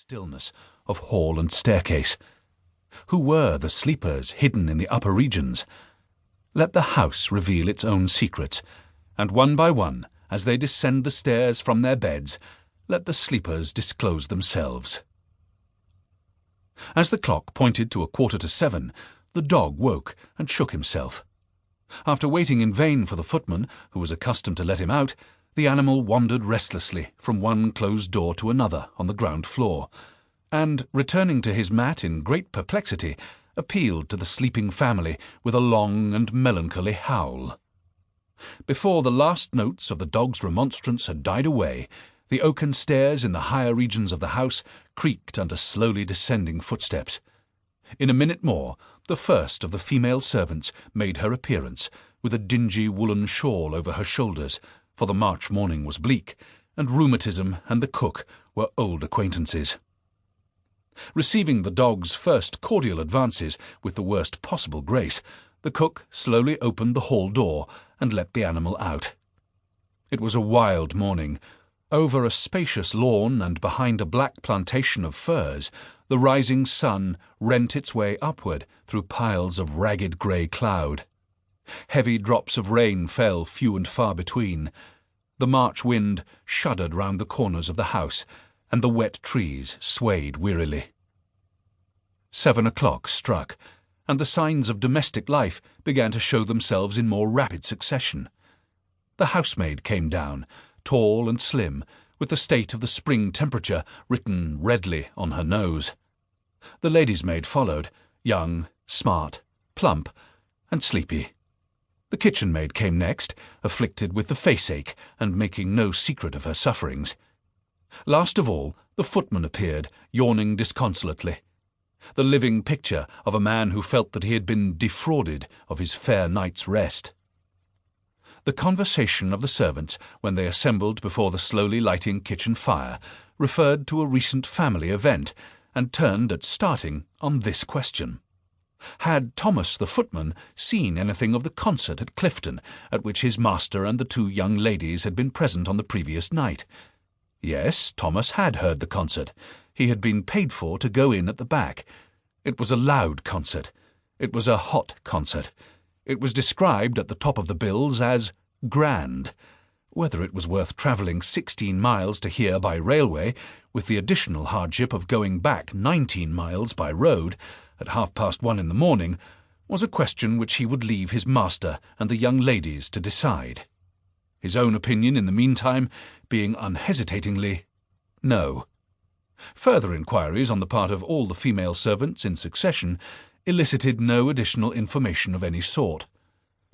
stillness of hall and staircase. Who were the sleepers hidden in the upper regions? Let the house reveal its own secrets, and one by one, as they descend the stairs from their beds, let the sleepers disclose themselves. As the clock pointed to 7:15, the dog woke and shook himself. After waiting in vain for the footman, who was accustomed to let him out, the animal wandered restlessly from one closed door to another on the ground floor, and, returning to his mat in great perplexity, appealed to the sleeping family with a long and melancholy howl. Before the last notes of the dog's remonstrance had died away, the oaken stairs in the higher regions of the house creaked under slowly descending footsteps. In a minute more, the first of the female servants made her appearance, with a dingy woolen shawl over her shoulders, for the March morning was bleak, and rheumatism and the cook were old acquaintances. Receiving the dog's first cordial advances with the worst possible grace, the cook slowly opened the hall door and let the animal out. It was a wild morning. Over a spacious lawn and behind a black plantation of firs, the rising sun rent its way upward through piles of ragged grey cloud. Heavy drops of rain fell few and far between. The March wind shuddered round the corners of the house, and the wet trees swayed wearily. 7 o'clock struck, and the signs of domestic life began to show themselves in more rapid succession. The housemaid came down, tall and slim, with the state of the spring temperature written redly on her nose. The lady's maid followed, young, smart, plump, and sleepy. The kitchen maid came next, afflicted with the face-ache and making no secret of her sufferings. Last of all, the footman appeared, yawning disconsolately, the living picture of a man who felt that he had been defrauded of his fair night's rest. The conversation of the servants, when they assembled before the slowly lighting kitchen fire, referred to a recent family event, and turned at starting on this question. Had Thomas the footman seen anything of the concert at Clifton, at which his master and the two young ladies had been present on the previous night? Yes, Thomas had heard the concert. He had been paid for to go in at the back. It was a loud concert. It was a hot concert. It was described at the top of the bills as grand. Whether it was worth travelling 16 miles to hear by railway, with the additional hardship of going back 19 miles by road at 1:30 in the morning, was a question which he would leave his master and the young ladies to decide. His own opinion, in the meantime, being unhesitatingly no. Further inquiries on the part of all the female servants in succession elicited no additional information of any sort.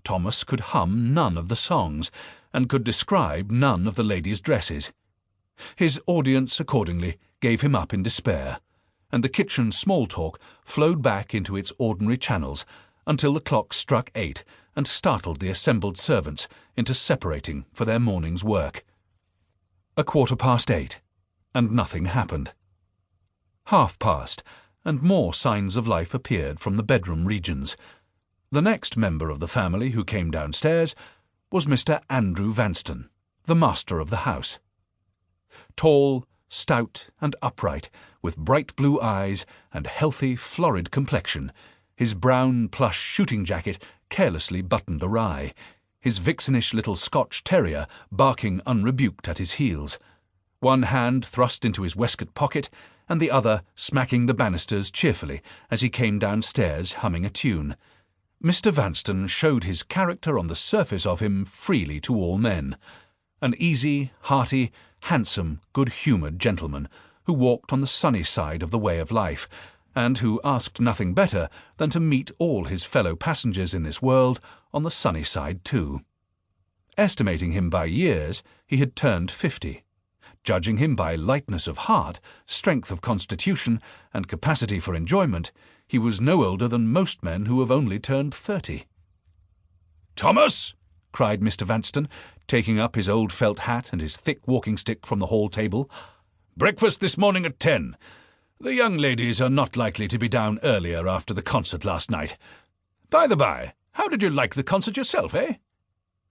Thomas could hum none of the songs, and could describe none of the ladies' dresses. His audience accordingly gave him up in despair, and the kitchen small talk flowed back into its ordinary channels until the clock struck 8 and startled the assembled servants into separating for their morning's work. 8:15, and nothing happened. 1:30, and more signs of life appeared from the bedroom regions. The next member of the family who came downstairs was Mr. Andrew Vanstone, the master of the house. Tall, stout, and upright, with bright blue eyes and healthy, florid complexion, his brown plush shooting jacket carelessly buttoned awry, his vixenish little Scotch terrier barking unrebuked at his heels, one hand thrust into his waistcoat pocket, and the other smacking the banisters cheerfully as he came downstairs humming a tune. Mr. Vanstone showed his character on the surface of him freely to all men, an easy, hearty, handsome, good-humoured gentleman, who walked on the sunny side of the way of life, and who asked nothing better than to meet all his fellow passengers in this world on the sunny side too. Estimating him by years, he had turned 50. Judging him by lightness of heart, strength of constitution, and capacity for enjoyment, he was no older than most men who have only turned 30. "Thomas!" cried Mr. Vanstone, taking up his old felt hat and his thick walking-stick from the hall table. "Breakfast this morning at 10. The young ladies are not likely to be down earlier after the concert last night. By the by, how did you like the concert yourself, eh?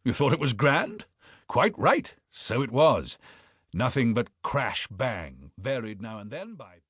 You thought it was grand? Quite right, so it was. Nothing but crash-bang, varied now and then by